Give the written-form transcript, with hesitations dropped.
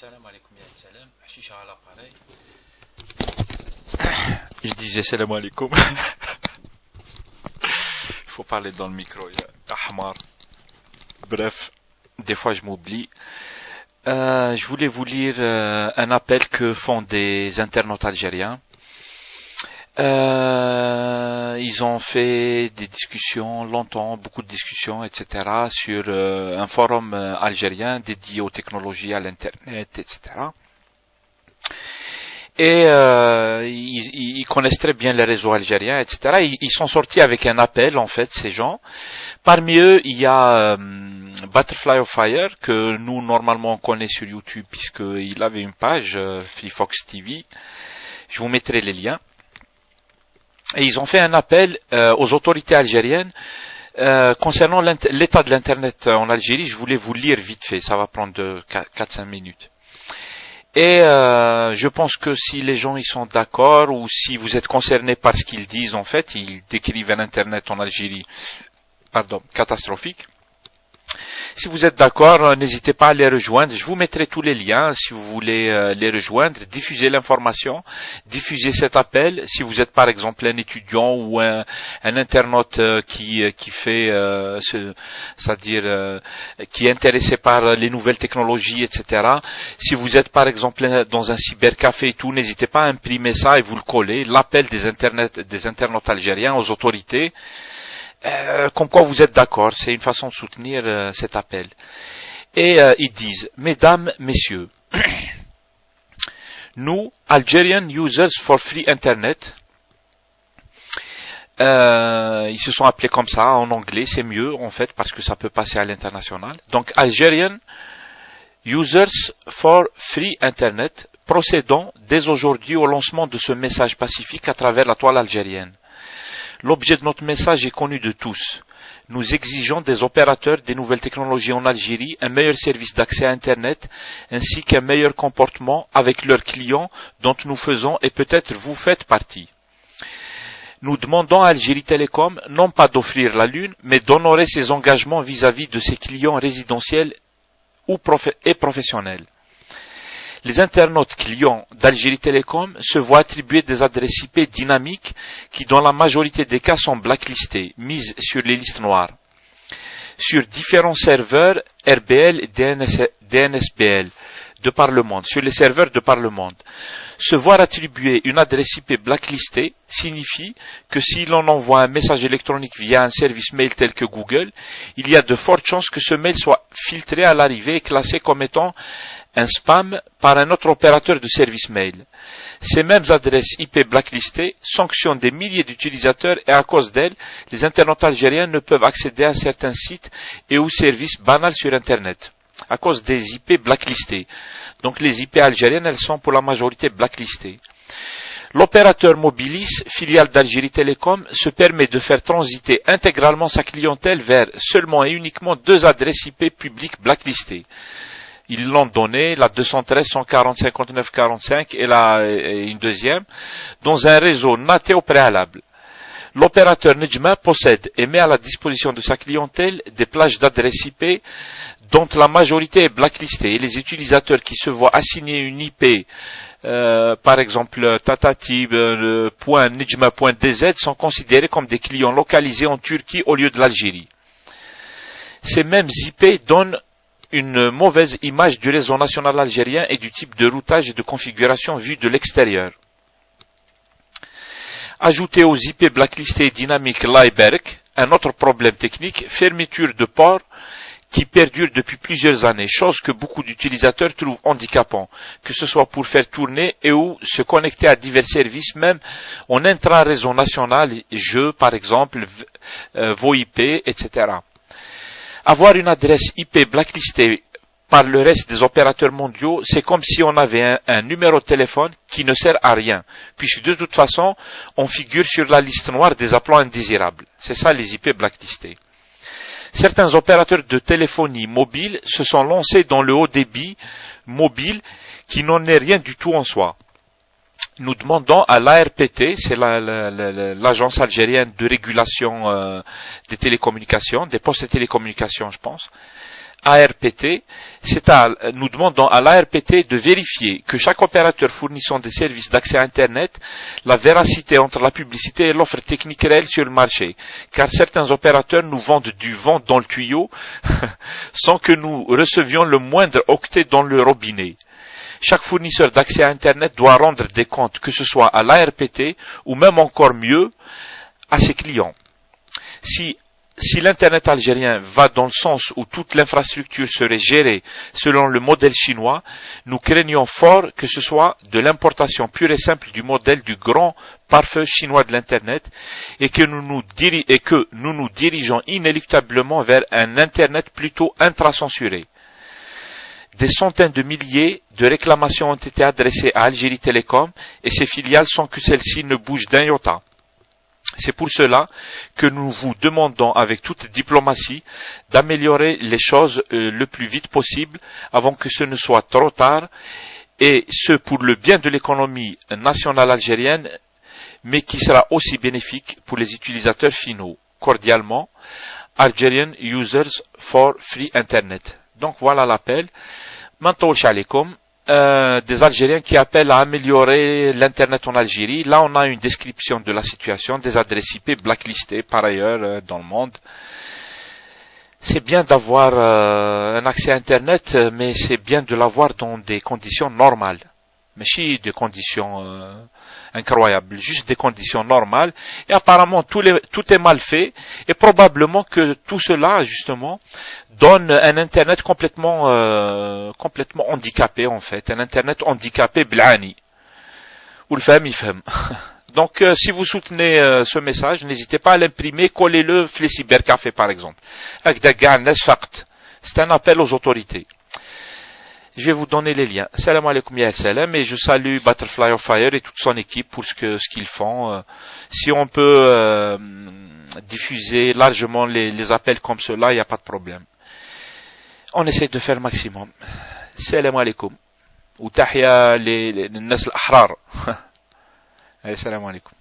Salam alaikum ya salam, Chicha à l'appareil. Je disais salam alaikum. Il faut parler dans le micro, ya Ahmar. Bref, des fois je m'oublie. Je voulais vous lire un appel que font des internautes algériens. Ils ont fait des discussions longtemps, beaucoup de discussions, etc. sur un forum algérien dédié aux technologies, à l'internet, etc. Et ils connaissent très bien les réseaux algériens, etc. Ils sont sortis avec un appel, en fait, ces gens. Parmi eux, il y a Butterfly of Fire, que nous, normalement, on connaît sur YouTube, puisqu'il avait une page, FreeFox TV. Je vous mettrai les liens. Et ils ont fait un appel aux autorités algériennes concernant l'état de l'Internet en Algérie. Je voulais vous lire vite fait, ça va prendre 4-5 minutes. Et je pense que si les gens ils sont d'accord, ou si vous êtes concernés par ce qu'ils disent, en fait, ils décrivent un Internet en Algérie catastrophique. Si vous êtes d'accord, n'hésitez pas à les rejoindre. Je vous mettrai tous les liens si vous voulez les rejoindre. Diffusez l'information, diffusez cet appel. Si vous êtes par exemple un étudiant ou un internaute qui fait, c'est-à-dire qui est intéressé par les nouvelles technologies, etc. Si vous êtes par exemple dans un cybercafé et tout, n'hésitez pas à imprimer ça et vous le collez. L'appel des internautes algériens aux autorités. Comme quoi vous êtes d'accord, c'est une façon de soutenir cet appel. Et ils disent, mesdames, messieurs, nous, Algerian Users for Free Internet, ils se sont appelés comme ça en anglais, c'est mieux en fait parce que ça peut passer à l'international. Donc Algerian Users for Free Internet, procédons dès aujourd'hui au lancement de ce message pacifique à travers la toile algérienne. L'objet de notre message est connu de tous. Nous exigeons des opérateurs des nouvelles technologies en Algérie un meilleur service d'accès à Internet ainsi qu'un meilleur comportement avec leurs clients dont nous faisons et peut-être vous faites partie. Nous demandons à Algérie Télécom non pas d'offrir la lune, mais d'honorer ses engagements vis-à-vis de ses clients résidentiels et professionnels. Les internautes clients d'Algérie Télécom se voient attribuer des adresses IP dynamiques qui, dans la majorité des cas, sont blacklistées, mises sur les listes noires. Sur différents serveurs RBL et DNSBL de par le monde, sur les serveurs de par le monde. Se voir attribuer une adresse IP blacklistée signifie que si l'on envoie un message électronique via un service mail tel que Google, il y a de fortes chances que ce mail soit filtré à l'arrivée et classé comme étant un spam par un autre opérateur de service mail. Ces mêmes adresses IP blacklistées sanctionnent des milliers d'utilisateurs et à cause d'elles, les internautes algériens ne peuvent accéder à certains sites et ou services banals sur Internet. À cause des IP blacklistées. Donc les IP algériennes, elles sont pour la majorité blacklistées. L'opérateur Mobilis, filiale d'Algérie Télécom, se permet de faire transiter intégralement sa clientèle vers seulement et uniquement 2 adresses IP publiques blacklistées. Ils l'ont donné, la 213 140 59 45 et une deuxième, dans un réseau NAT au préalable. L'opérateur Nejma possède et met à la disposition de sa clientèle des plages d'adresses IP dont la majorité est blacklistée et les utilisateurs qui se voient assigner une IP, par exemple tatatib.nejma.dz sont considérés comme des clients localisés en Turquie au lieu de l'Algérie. Ces mêmes IP donnent une mauvaise image du réseau national algérien et du type de routage et de configuration vu de l'extérieur. Ajouté aux IP blacklistés dynamiques Lyberg, un autre problème technique, fermeture de port qui perdure depuis plusieurs années, chose que beaucoup d'utilisateurs trouvent handicapant, que ce soit pour faire tourner et ou se connecter à divers services, même en intra-réseau national, jeux par exemple, VoIP, etc. Avoir une adresse IP blacklistée par le reste des opérateurs mondiaux, c'est comme si on avait un numéro de téléphone qui ne sert à rien, puisque de toute façon, on figure sur la liste noire des appelants indésirables. C'est ça les IP blacklistés. Certains opérateurs de téléphonie mobile se sont lancés dans le haut débit mobile qui n'en est rien du tout en soi. Nous demandons à l'ARPT, c'est l'agence algérienne de régulation des télécommunications, des postes et télécommunications, je pense, ARPT, nous demandons à l'ARPT de vérifier que chaque opérateur fournissant des services d'accès à Internet, la véracité entre la publicité et l'offre technique réelle sur le marché. Car certains opérateurs nous vendent du vent dans le tuyau sans que nous recevions le moindre octet dans le robinet. Chaque fournisseur d'accès à Internet doit rendre des comptes, que ce soit à l'ARPT ou même encore mieux, à ses clients. Si l'Internet algérien va dans le sens où toute l'infrastructure serait gérée selon le modèle chinois, nous craignons fort que ce soit de l'importation pure et simple du modèle du grand pare-feu chinois de l'Internet et que nous nous dirigeons inéluctablement vers un Internet plutôt intracensuré. Des centaines de milliers de réclamations ont été adressées à Algérie Télécom et ses filiales sans que celles-ci ne bougent d'un iota. C'est pour cela que nous vous demandons avec toute diplomatie d'améliorer les choses le plus vite possible avant que ce ne soit trop tard, et ce pour le bien de l'économie nationale algérienne, mais qui sera aussi bénéfique pour les utilisateurs finaux. Cordialement, Algerian Users for Free Internet. Donc voilà l'appel. Maintenant, des Algériens qui appellent à améliorer l'Internet en Algérie. Là, on a une description de la situation, des adresses IP blacklistées par ailleurs dans le monde. C'est bien d'avoir un accès à Internet, mais c'est bien de l'avoir dans des conditions normales. Mais si des conditions incroyables, juste des conditions normales. Et apparemment, tout est mal fait. Et probablement que tout cela, justement, donne un Internet complètement handicapé, en fait. Un Internet handicapé blani. Ou le femme, il femme. Donc, si vous soutenez ce message, n'hésitez pas à l'imprimer, collez-le, les cybercafés, par exemple. C'est un appel aux autorités. Je vais vous donner les liens. Salam alaikum ya salam, et je salue Butterfly of Fire et toute son équipe pour ce qu'ils font. Si on peut diffuser largement les appels comme cela, il n'y a pas de problème. On essaie de faire le maximum. Salam alaikum. Ou tahya les nas al-ahrar. Salam alaikum.